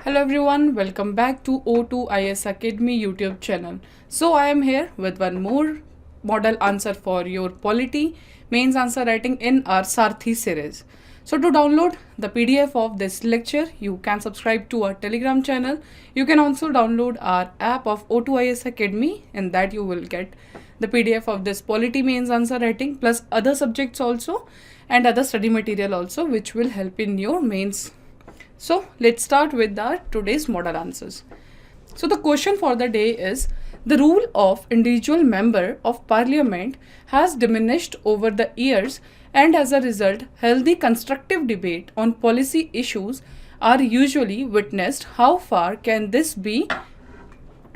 Hello everyone, welcome back to O2IS Academy YouTube channel. So I am here with one more model answer for your polity mains answer writing in our Sarthi series. So to download the PDF of this lecture, you can subscribe to our Telegram channel. You can also download our app of O2IS Academy, and that you will get the PDF of this polity mains answer writing plus other subjects also and other study material also, which will help in your mains. So let's start with our today's model answers. So the question for the day is, the role of individual member of parliament has diminished over the years, and as a result healthy constructive debate on policy issues are usually witnessed. How far can this be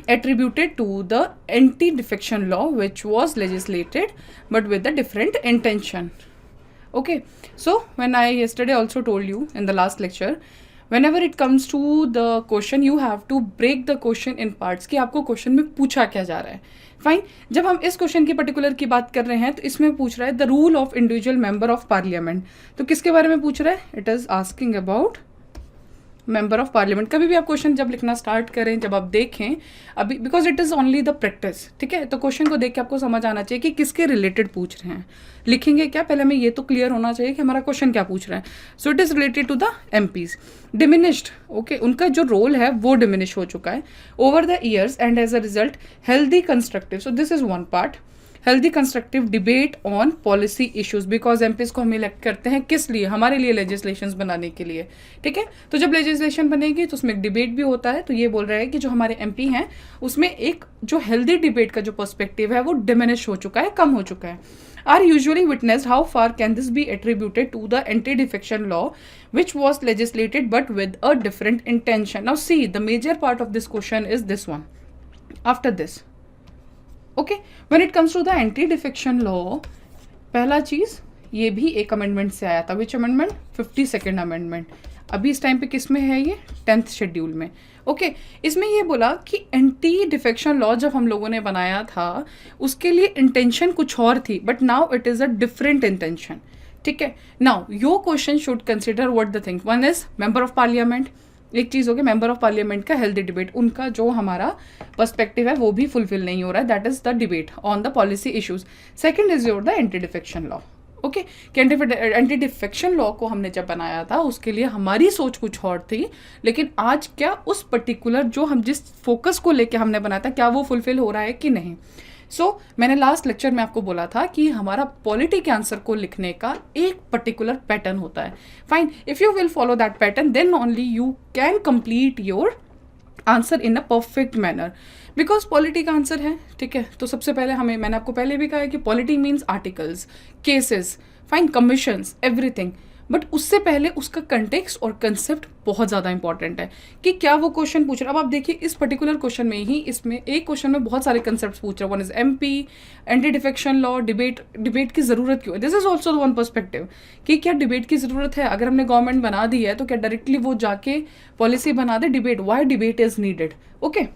attributed to the anti-defection law, which was legislated but with a different intention? Okay, so when I yesterday also told you in the last lecture, whenever it comes to the question, you have to break the question in parts कि आपको question में पूछा क्या जा रहा है. Fine, जब हम इस क्वेश्चन की पर्टिकुलर की बात कर रहे हैं तो इसमें पूछ रहा है the rule of individual member of parliament. तो किसके बारे में पूछ रहा है? It is asking about member of parliament. कभी भी आप क्वेश्चन जब लिखना स्टार्ट करें, जब आप देखें अभी, because it is only the practice, ठीक है, तो क्वेश्चन को देख के आपको समझ आना चाहिए कि किसके रिलेटेड पूछ रहे हैं. लिखेंगे क्या, पहले हमें ये तो क्लियर होना चाहिए कि हमारा क्वेश्चन क्या पूछ रहा है. So it is related to the MPs. Diminished, okay, उनका जो रोल है वो डिमिनिश हो चुका है over the years and as a result healthy constructive. So this is one part, healthy constructive debate on policy issues, because MPs को हम elect करते हैं किस लिए? हमारे लिए लेजिस्लेशंस बनाने के लिए, ठीक है. तो जब लेजिस्लेशन बनेगी तो उसमें एक डिबेट भी होता है. तो ये बोल रहा है कि जो हमारे एमपी हैं उसमें एक जो हेल्दी डिबेट का जो पर्सपेक्टिव है वो डिमिनिश हो चुका है, कम हो चुका है. Are usually witnessed. How far can this be attributed to the anti-defection law, which was legislated but with a different intention? Now see, the major part of this question is this one. After this, okay, when it comes to the anti-defection law, पहला चीज ये भी एक amendment से आया था. विच amendment? 52nd amendment. अभी इस टाइम पे किस में है ये? 10th शेड्यूल में. ओके, इसमें ये बोला कि एंटी डिफेक्शन लॉ जब हम लोगों ने बनाया था उसके लिए इंटेंशन कुछ और थी, but now it is a different intention, ठीक है. Now your question should consider what the thing. One is member of parliament, एक चीज़ हो गया मेंबर ऑफ पार्लियामेंट का हेल्दी डिबेट, उनका जो हमारा पर्सपेक्टिव है वो भी फुलफिल नहीं हो रहा है. That is the debate on the policy issues. Second is your the anti defection law. Okay, कि एंटी डिफेक्शन लॉ को हमने जब बनाया था उसके लिए हमारी सोच कुछ और थी, लेकिन आज क्या उस पर्टिकुलर जो हम जिस फोकस को लेके हमने बनाया था क्या वो फुलफिल हो रहा है कि नहीं. सो मैंने लास्ट लेक्चर में आपको बोला था कि हमारा पॉलिटी के आंसर को लिखने का एक पर्टिकुलर पैटर्न होता है. Fine, if you will follow that pattern then only you can complete your answer in a perfect manner, because polity का आंसर है, ठीक है. तो सबसे पहले हमें, मैंने आपको पहले भी कहा है कि polity means articles, cases, fine, commissions, everything. But उससे पहले उसका कंटेक्स्ट और कंसेप्ट बहुत ज़्यादा इंपॉर्टेंट है कि क्या वो क्वेश्चन पूछ रहा है. अब आप देखिए इस पर्टिकुलर क्वेश्चन में ही, इसमें एक क्वेश्चन में बहुत सारे कंसेप्ट पूछ रहा है. One is MP, anti defection law, debate की ज़रूरत क्यों है. This is also one perspective कि क्या डिबेट की ज़रूरत है. अगर हमने गवर्नमेंट बना दी है तो क्या डायरेक्टली वो जाके पॉलिसी बना दे. Debate, why debate is needed. Okay,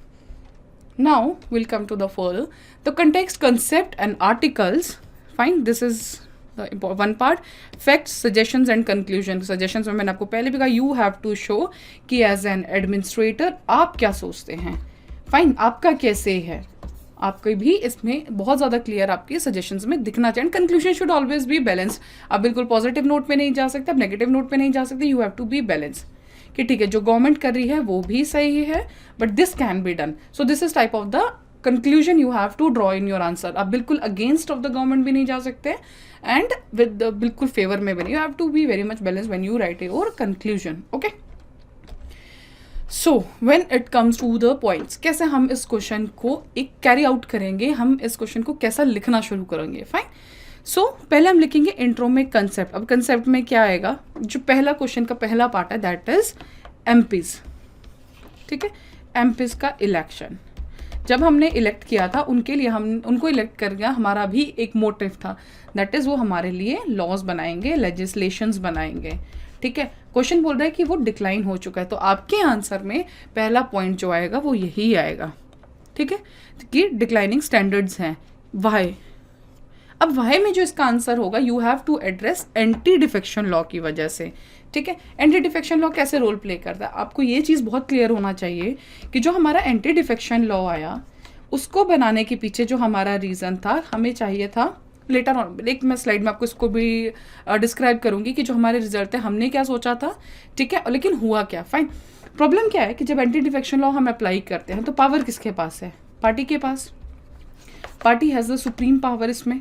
now we'll come to the further, the context, concept and articles. Fine, this is the one part. Facts, suggestions and conclusion. Suggestions में मैंने आपको पहले भी कहा, you have to show कि as an administrator आप क्या सोचते हैं. फाइन, आपका कैसे है, आपको भी इसमें बहुत ज़्यादा क्लियर आपके सजेशंस में दिखना चाहिए. Conclusion should always be balance. आप बिल्कुल पॉजिटिव नोट पे नहीं जा सकते, आप नेगेटिव नोट पे नहीं जा सकते. You have to be balance कि ठीक है जो गवर्नमेंट कर रही है वो भी सही है but this can be done. So this is type of the conclusion you have to draw in your answer. आप बिल्कुल अगेंस्ट ऑफ द गवर्नमेंट भी नहीं जा सकते एंड विद बिल्कुल फेवर में भी नहीं. You have to be very much balance when you write your conclusion. Okay, so when it comes to the points, कैसे हम इस क्वेश्चन को एक कैरी आउट करेंगे, हम इस क्वेश्चन को कैसा लिखना शुरू करेंगे. फाइन, सो पहले हम लिखेंगे इंट्रो में कंसेप्ट. अब कंसेप्ट में क्या आएगा, जो पहला क्वेश्चन का पहला पार्ट है दैट इज एमपीज, ठीक है. एमपीज का इलेक्शन जब हमने इलेक्ट किया था उनके लिए, हम उनको इलेक्ट कर गया, हमारा भी एक मोटिव था, दैट इज वो हमारे लिए लॉज बनाएंगे, लेजिस्लेशंस बनाएंगे, ठीक है. क्वेश्चन बोल रहा है कि वो डिक्लाइन हो चुका है, तो आपके आंसर में पहला पॉइंट जो आएगा वो यही आएगा, ठीक है, कि डिक्लाइनिंग स्टैंडर्ड्स हैं. वाई अब वाई में जो इसका आंसर होगा, you have to address anti defection law की वजह से, ठीक है। एंटी डिफेक्शन लॉ कैसे रोल प्ले करता है, आपको ये चीज़ बहुत क्लियर होना चाहिए कि जो हमारा एंटी डिफेक्शन लॉ आया उसको बनाने के पीछे जो हमारा रीज़न था, हमें चाहिए था लेटर ऑन, एक मैं स्लाइड में आपको इसको भी डिस्क्राइब करूंगी कि जो हमारे रिजल्ट है हमने क्या सोचा था, ठीक है, लेकिन हुआ क्या। फाइन, प्रॉब्लम क्या है कि जब एंटी डिफेक्शन लॉ हम अप्लाई करते हैं तो पावर किसके पास है, पार्टी के पास। Party has the supreme power इसमें,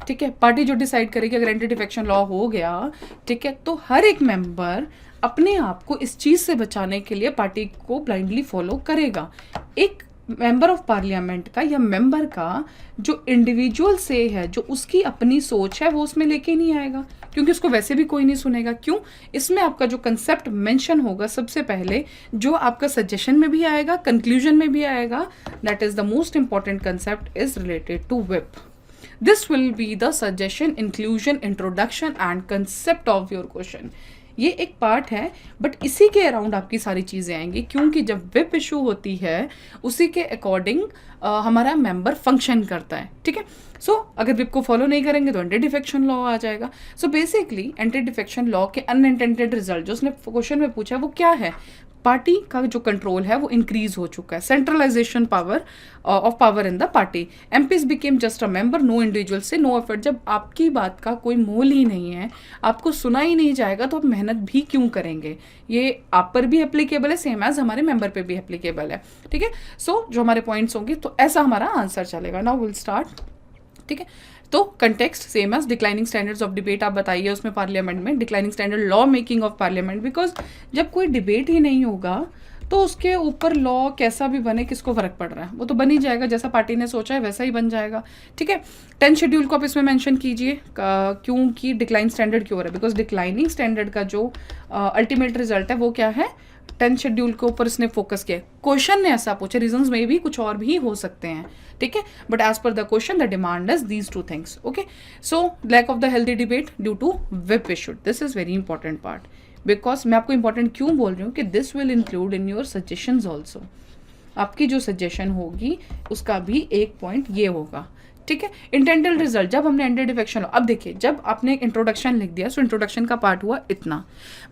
ठीक है। पार्टी जो डिसाइड करेगी अगर एंटी डिफेक्शन लॉ हो गया, ठीक है, तो हर एक मेंबर अपने आप को इस चीज़ से बचाने के लिए पार्टी को ब्लाइंडली फॉलो करेगा। एक मेंबर ऑफ पार्लियामेंट का या मेंबर का जो इंडिविजुअल से है, जो उसकी अपनी सोच है, वो उसमें लेके नहीं आएगा, क्योंकि उसको वैसे भी कोई नहीं सुनेगा। क्यों? इसमें आपका जो कंसेप्ट मेंशन होगा सबसे पहले, जो आपका सजेशन में भी आएगा, कंक्लूजन में भी आएगा, that is the most important concept is related to whip. This will be the suggestion, inclusion, introduction and concept of your question. ये एक पार्ट है, बट इसी के अराउंड आपकी सारी चीज़ें आएंगी, क्योंकि जब विप इशू होती है उसी के अकॉर्डिंग हमारा मेंबर फंक्शन करता है, ठीक है। सो अगर विप को फॉलो नहीं करेंगे तो एंटी डिफेक्शन लॉ आ जाएगा। So basically anti defection law के अनइंटेंडेड रिजल्ट जो उसने क्वेश्चन में पूछा वो क्या है, पार्टी का जो कंट्रोल है वो इंक्रीज हो चुका है, centralisation power of power in the party, MPs became just a member, no individual से नो एफर्ट। जब आपकी बात का कोई मोल ही नहीं है, आपको सुना ही नहीं जाएगा, तो आप मेहनत भी क्यों करेंगे। ये आप पर भी एप्लीकेबल है, सेम एज हमारे मेंबर पे भी एप्लीकेबल है, ठीक है। सो जो हमारे पॉइंट्स होंगे तो ऐसा हमारा आंसर चलेगा। नाउ विल स्टार्ट, ठीक है। तो context same as declining standards of debate आप बताइए उसमें पार्लियामेंट में, declining standard law making of parliament, because जब कोई डिबेट ही नहीं होगा तो उसके ऊपर लॉ कैसा भी बने किसको फर्क पड़ रहा है, वो तो बन ही जाएगा, जैसा पार्टी ने सोचा है वैसा ही बन जाएगा, ठीक है। 10 शेड्यूल को आप इसमें मेंशन कीजिए, क्योंकि डिक्लाइन स्टैंडर्ड क्यों हो रहा है, बिकॉज डिक्लाइनिंग स्टैंडर्ड का जो अल्टीमेट रिजल्ट है वो क्या है, 10 शेड्यूल के ऊपर इसने फोकस किया। क्वेश्चन ने ऐसा पूछा, रीजंस में भी कुछ और भी हो सकते हैं, ठीक है, but as per the question the demand is these two things, okay. So lack of the healthy debate due to whip issue, this is very important part, because मैं आपको इंपॉर्टेंट क्यों बोल रही हूँ कि this will include in your suggestions also. आपकी जो suggestion होगी उसका भी एक पॉइंट ये होगा, ठीक है। इंटेंडेड रिजल्ट, जब हमने एंटी डिफेक्शन लॉ, अब देखिए जब आपने इंट्रोडक्शन लिख दिया, सो इंट्रोडक्शन का पार्ट हुआ इतना,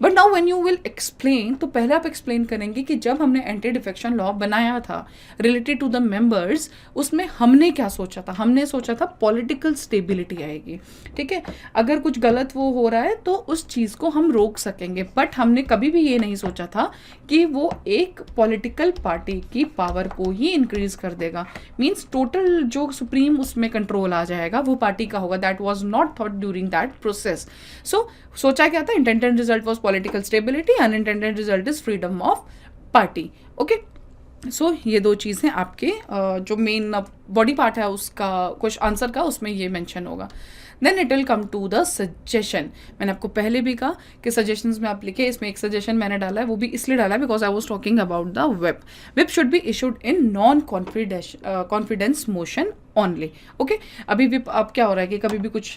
but now when you will explain, तो पहले आप एक्सप्लेन करेंगे कि जब हमने एंटी डिफेक्शन लॉ बनाया था रिलेटेड टू द मेंबर्स, उसमें हमने क्या सोचा था, हमने सोचा था पॉलिटिकल स्टेबिलिटी आएगी, ठीक है। अगर कुछ गलत वो हो रहा है तो उस चीज़ को हम रोक सकेंगे, बट हमने कभी भी ये नहीं सोचा था कि वो एक पॉलिटिकल पार्टी की पावर को ही इंक्रीज कर देगा, मीन्स टोटल जो सुप्रीम उसमें कंट्रोल आ जाएगा वो पार्टी का होगा। That was not thought during that process. So सोचा क्या था, intended result was political stability, unintended result is freedom of party, okay. So ये दो चीज़ें आपके जो मेन बॉडी पार्ट है उसका कुछ आंसर का, उसमें ये मेंशन होगा। Then it will come to the suggestion. मैंने आपको पहले भी कहा कि सजेशंस में आप लिखे, इसमें एक सजेशन मैंने डाला है, वो भी इसलिए डाला है because I was talking about the whip. Whip should be issued in non confidence motion only, okay. अभी व्हिप अब क्या हो रहा है कि कभी भी कुछ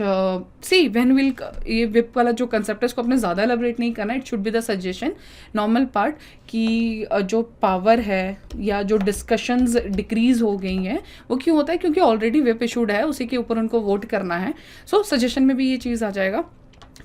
सी व्हेन विल, ये व्हिप वाला जो कंसेप्ट है इसको अपने ज़्यादा एलेबरेट नहीं करना, it should be the suggestion normal part कि जो पावर है या जो डिस्कशंस डिक्रीज हो गई हैं वो क्यों होता है, क्योंकि ऑलरेडी व्हिप इशूड है, उसी के ऊपर उनको वोट करना है। सो सजेशन में भी ये चीज़ आ जाएगा,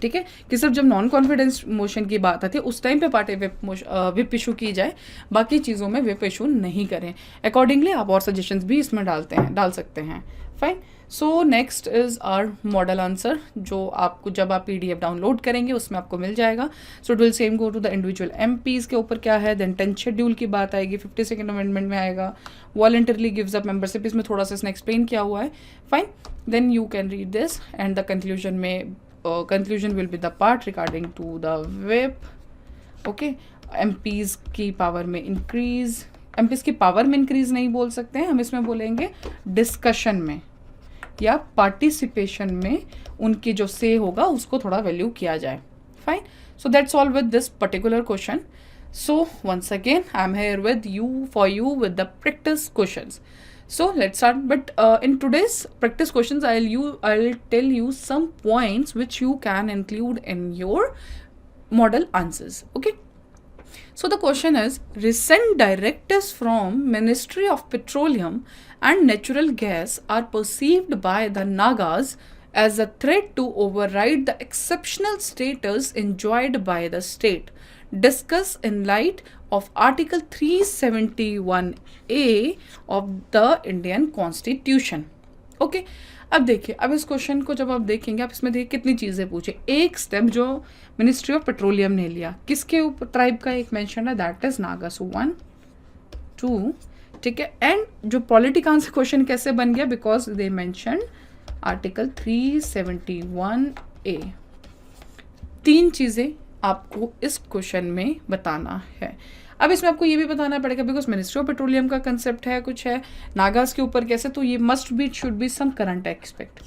ठीक है, कि सिर्फ जब नॉन कॉन्फिडेंस मोशन की बात आती है उस टाइम पे पार्टी विप इशू की जाए, बाकी चीज़ों में विप इशू नहीं करें। अकॉर्डिंगली आप और सजेशंस भी इसमें डाल सकते हैं, fine. So next is our model answer, जो आपको जब आप PDF डाउनलोड करेंगे उसमें आपको मिल जाएगा। So it will same go to the individual MPs के ऊपर क्या है, देन 10 शेड्यूल की बात आएगी, 52nd अमेंडमेंट में आएगा, वॉलंटरली गिव्स अप मेंबरशिप, इसमें थोड़ा सा इसने एक्सप्लेन किया हुआ है, fine. Then you can read this and the conclusion में conclusion will be the part regarding to the whip, okay। MPs की पावर में इंक्रीज, MPs की पावर में इंक्रीज नहीं बोल सकते हैं हम, इसमें बोलेंगे डिस्कशन में या पार्टिसिपेशन में उनकी जो से होगा उसको थोड़ा वैल्यू किया जाए, fine. So that's all with this particular question. So once again I'm here with you with the practice questions. So let's start, but in today's practice questions I'll tell you some points which you can include in your model answers, okay। So the question is, recent directives from Ministry of Petroleum and Natural Gas are perceived by the Nagas as a threat to override the exceptional status enjoyed by the state. Discuss in light of Article 371A of the Indian Constitution. Okay अब देखिए, अब इस question को जब आप देखेंगे, आप इसमें देखिए कितनी चीज़ें पूछे. एक स्टेप जो मिनिस्ट्री ऑफ पेट्रोलियम ने लिया, किसके ऊपर, ट्राइब का एक मेंशन है, दैट इज नागा. सो 1 2, ठीक है. एंड जो पॉलिटिकल से क्वेश्चन कैसे बन गया, because they mention article 371A. तीन चीज़ें आपको इस क्वेश्चन में बताना है. अब इसमें आपको ये भी बताना पड़ेगा, बिकॉज मिनिस्ट्री ऑफ पेट्रोलियम का कंसेप्ट है, कुछ है नागास के ऊपर कैसे, तो ये must be should be some current expect,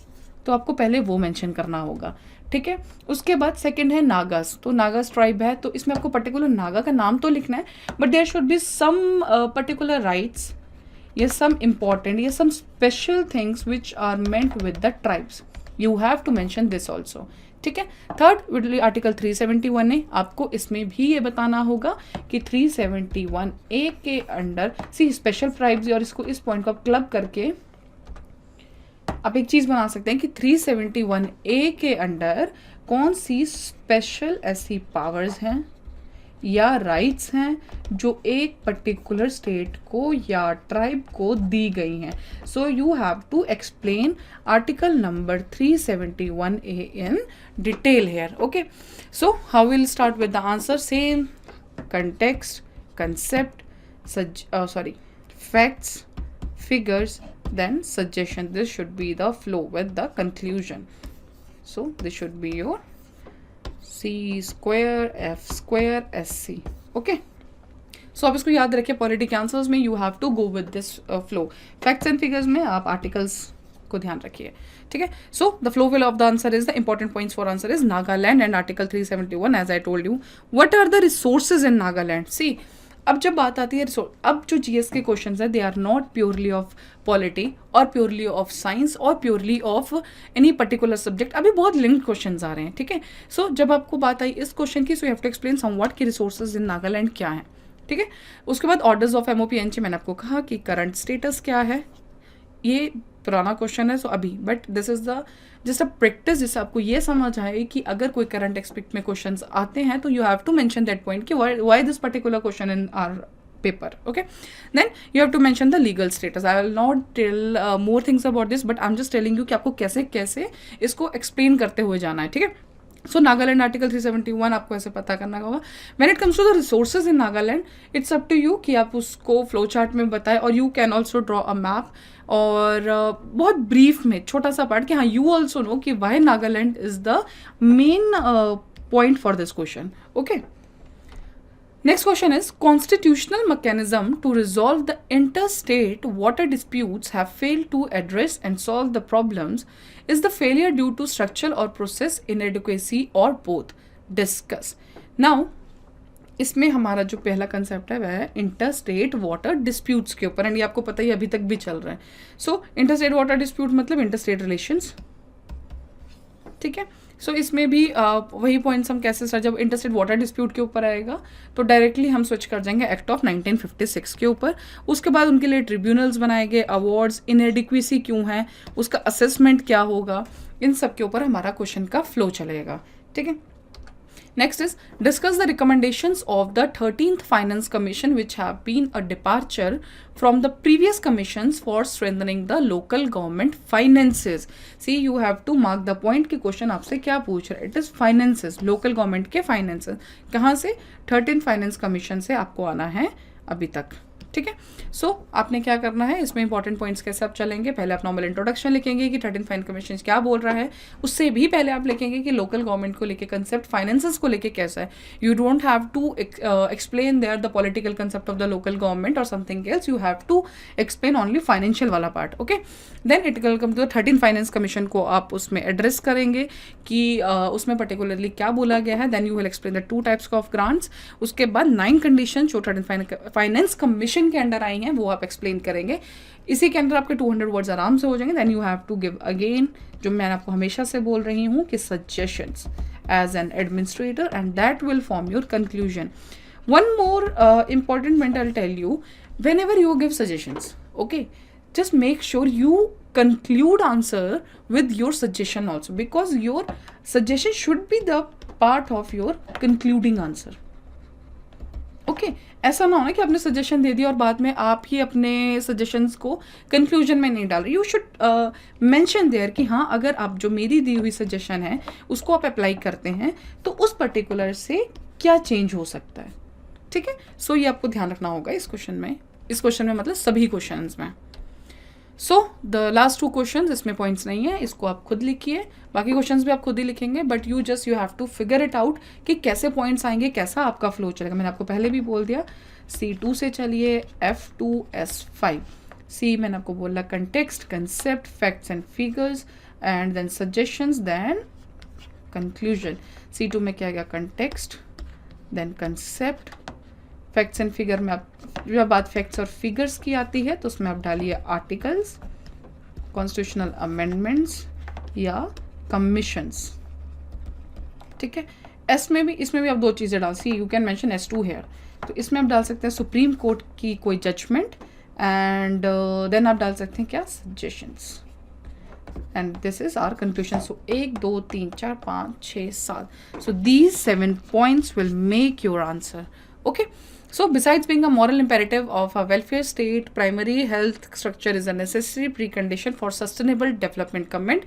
तो आपको पहले वो मेंशन करना होगा. ठीक है. उसके बाद सेकंड है नागास, तो नागास ट्राइब है, तो इसमें आपको पर्टिकुलर नागा का नाम तो लिखना है, but there should be some particular rights या सम इम्पॉर्टेंट या some special things which are meant with the tribes. You have to mention this also. ठीक है. थर्ड आर्टिकल 371 है, आपको इसमें भी ये बताना होगा कि 371A के अंडर सी स्पेशल ट्राइब्स, और इसको इस पॉइंट को आप क्लब करके आप एक चीज़ बना सकते हैं कि 371A के अंडर कौन सी स्पेशल ऐसी पावर्स हैं या राइट्स हैं जो एक पर्टिकुलर स्टेट को या ट्राइब को दी गई हैं. सो you have to explain article number 371A in detail here. Okay. So how will start with the answer. Same context, concept, facts, figures, then suggestion. This should be the flow with the conclusion. So this should be your C square F square SC. Okay. So आप इसको याद रखिए, politic answers में you have to go with this flow. Facts and figures में आप articles को ध्यान रखिए. ठीक है. So the flow will of the answer is the important points for answer is Nagaland and article 371 as I told you. What are the resources in Nagaland. See, अब जब बात आती है अब जो जीएस के क्वेश्चंस है, they are not purely of polity और प्योरली ऑफ साइंस और purely of any particular subject. अभी बहुत लिंक्ड क्वेश्चंस आ रहे हैं. ठीक है. सो जब आपको बात आई इस क्वेश्चन की, so you have to explain somewhat की रिसोर्सेज इन नागालैंड क्या है. ठीक है. उसके बाद ऑर्डर्स ऑफ एमओपीएनजी मैंने आपको कहा कि करंट स्टेटस क्या है. ये पुराना क्वेश्चन है, सो अभी, but this is the just a practice जिससे आपको ये समझ आए कि अगर कोई करंट एक्सपेक्ट में क्वेश्चंस आते हैं तो you have to mention that point कि why this particular question in our paper. Okay, then you have to mention the legal status. I will not tell more things about this, but I'm just telling you कि आपको कैसे कैसे इसको explain करते हुए जाना है. ठीक है. सो नागालैंड आर्टिकल 371 आपको ऐसे पता करना होगा. When it comes to the resources in Nagaland, it's up to you कि आप उसको फ्लो चार्ट में बताएं, और you can also draw a map, और बहुत ब्रीफ में छोटा सा पार्ट कि हाँ यू ऑल्सो नो कि why Nagaland is the main point for this question. Okay. Next question is, constitutional mechanism to resolve the interstate water disputes have failed to address and solve the problems. Is the failure due to structural or process inadequacy or both? Discuss. Now, इसमें हमारा जो पहला concept है वह है interstate water disputes के ऊपर, and ये आपको पता ही अभी तक भी चल रहा है. सो इंटरस्टेट वाटर डिस्प्यूट मतलब इंटरस्टेट रिलेशंस. ठीक है. सो इसमें भी वही पॉइंट्स हम कैसे सर, जब इंटरस्टेट वाटर डिस्प्यूट के ऊपर आएगा तो डायरेक्टली हम स्विच कर जाएंगे एक्ट ऑफ 1956 के ऊपर. उसके बाद उनके लिए ट्रिब्यूनल्स बनाए गए, अवार्ड्स, इनएडिक्वेसी क्यों है, उसका असेसमेंट क्या होगा, इन सब के ऊपर हमारा क्वेश्चन का फ्लो चलेगा. ठीक है. Next is, discuss the recommendations of the 13th Finance Commission which have been a departure from the previous commissions for strengthening the local government finances. See, you have to mark the point कि question आपसे क्या पूछ रहा है. It is finances, local government के finances. कहाँ से? 13th Finance Commission से आपको आना है अभी तक. ठीक है. सो आपने क्या करना है, इसमें इंपॉर्टेंट पॉइंट्स कैसे आप चलेंगे. पहले आप नॉर्मल इंट्रोडक्शन लिखेंगे कि 13th फाइनेंस कमीशन क्या बोल रहा है. उससे भी पहले आप लिखेंगे कि लोकल गवर्नमेंट को लेके कंसेप्ट, फाइनेंसेस को लेके कैसा है. You don't have to explain there the political concept of the local government और something else. You have to explain only financial वाला part. Okay. Then it will come to the 13th finance commission को आप उसमें address करेंगे कि उसमें particularly क्या बोला गया है. Then you will explain the 2 types of grants. उसके बाद 9 कंडीशन जो 13th फाइनेंस कमीशन के अंडर आई हैं वो आप एक्सप्लेन करेंगे. इसी के अंदर आपके 200 वर्ड्स आराम से हो जाएंगे. Then you have to give again, जो मैं आपको हमेशा से बोल रही हूँ कि suggestions as an administrator, and that will form your conclusion. One more important point I'll tell you, whenever you give suggestions, okay, just make sure you conclude answer with your suggestion also, because your suggestion should be the part of your concluding answer. Okay ऐसा ना हो ना कि आपने suggestion दे दिया और बाद में आप ही अपने सजेशंस को कंक्लूजन में नहीं डाल रहे. यू शुड मेंशन देयर कि हाँ, अगर आप जो मेरी दी हुई सजेशन है उसको आप अप्लाई करते हैं तो उस पर्टिकुलर से क्या चेंज हो सकता है. ठीक है, सो ये आपको ध्यान रखना होगा इस क्वेश्चन में मतलब सभी क्वेश्चंस में. सो द लास्ट 2 क्वेश्चन, इसमें पॉइंट्स नहीं है, इसको आप खुद लिखिए. बाकी क्वेश्चंस भी आप खुद ही लिखेंगे, but you have to figure it out कि कैसे पॉइंट्स आएंगे, कैसा आपका फ्लो चलेगा. मैंने आपको पहले भी बोल दिया, C2 से चलिए F2 S5. C मैंने आपको बोला context, concept, facts and figures, and then suggestions, then conclusion. C2 में क्या गया, context, then concept, facts and figure में आप जब बात फैक्ट्स और फिगर्स की आती है तो उसमें आप डालिए आर्टिकल्स, कॉन्स्टिट्यूशनल अमेंडमेंट्स या कमीशंस. ठीक है, इसमें भी आप 2 चीज़ें डाल सी, you can mention S2 here, तो इसमें आप डाल सकते हैं सुप्रीम कोर्ट की कोई जजमेंट, एंड देन आप डाल सकते हैं क्या, suggestions, and this is our conclusion. So 1 2 3 4 5 6 7, so these 7 points will make your answer. Okay, so besides being a moral imperative of a welfare state, primary health structure is a necessary precondition for sustainable development comment.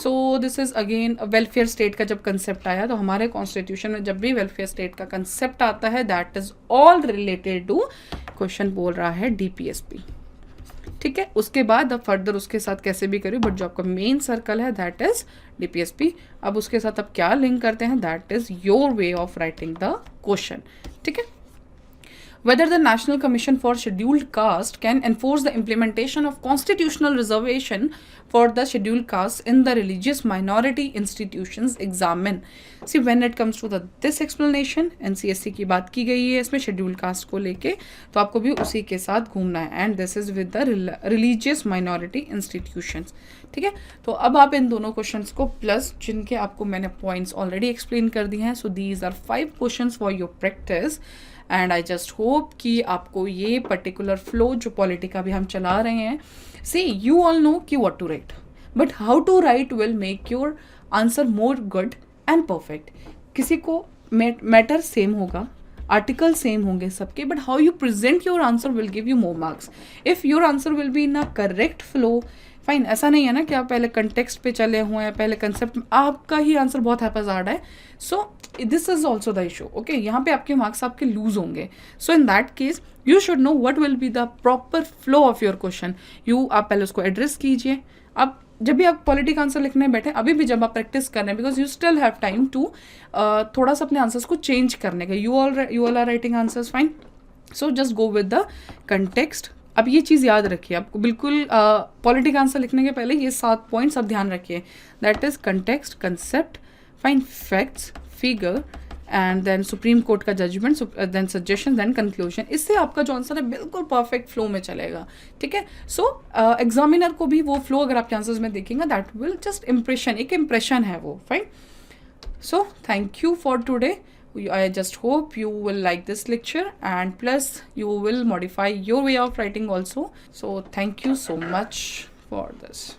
So this is again a welfare state का जब concept आया तो हमारे constitution में जब भी welfare state का concept आता है, that is all related to question बोल रहा है DPSP. ठीक है, उसके बाद अब फर्दर उसके साथ कैसे भी करिए, बट जो आपका मेन सर्कल है दैट इज DPSP. अब उसके साथ आप क्या लिंक करते हैं, that is your way of writing the question. ठीक है, whether the National Commission for Scheduled Caste can enforce the implementation of constitutional reservation for the scheduled castes in the religious minority institutions examine. See, when it comes to this explanation, NCSC की बात की गई है इसमें scheduled caste को लेके, तो आपको भी उसी के साथ घूमना है, and this is with the religious minority institutions. ठीक है, तो अब आप इन दोनों क्वेश्चंस को प्लस जिनके आपको मैंने पॉइंट्स ऑलरेडी एक्सप्लेन कर दिए हैं, so these are 5 questions for your practice. And I just hope कि आपको ये पर्टिकुलर फ्लो जो पॉलिटी का भी हम चला रहे हैं, सी यू ऑल नो कि what to write, but how to write will make your answer more good and perfect. किसी को मैटर सेम होगा, आर्टिकल सेम होंगे सबके, but how you present your answer will give you more marks. If your answer will be in a correct flow, fine. ऐसा नहीं है ना कि आप पहले कंटेक्स्ट पे चले हुए हैं, पहले कंसेप्ट, आपका ही आंसर बहुत हैप्पीजार्ड है. So this is also the issue. Okay, यहाँ पे आपके मार्क्स आपके लूज होंगे. So in that case you should know what will be the proper flow of your question. आप पहले उसको एड्रेस कीजिए. अब जब भी आप पॉलिटी का आंसर लिखने बैठे, अभी भी जब आप प्रैक्टिस कर रहे हैं, because you still have time to थोड़ा सा अपने आंसर्स को चेंज करने का. You all are writing answers, fine. So just go with the context. अब ये चीज़ याद रखिए, आपको बिल्कुल पॉलिटी का आंसर लिखने के पहले ये 7 पॉइंट्स आप ध्यान रखिए. That is context, concept, fine, facts, figure, and then supreme court का judgment, then suggestion, then conclusion. इससे आपका जो आंसर है बिल्कुल परफेक्ट फ्लो में चलेगा. ठीक है, सो एग्जामिनर को भी वो फ्लो अगर आपके आंसर्स में देखेंगे, दैट विल जस्ट एक इम्प्रेशन है वो, fine. So thank you for today. I just hope you will like this lecture, and plus you will modify your way of writing also. So thank you so much for this.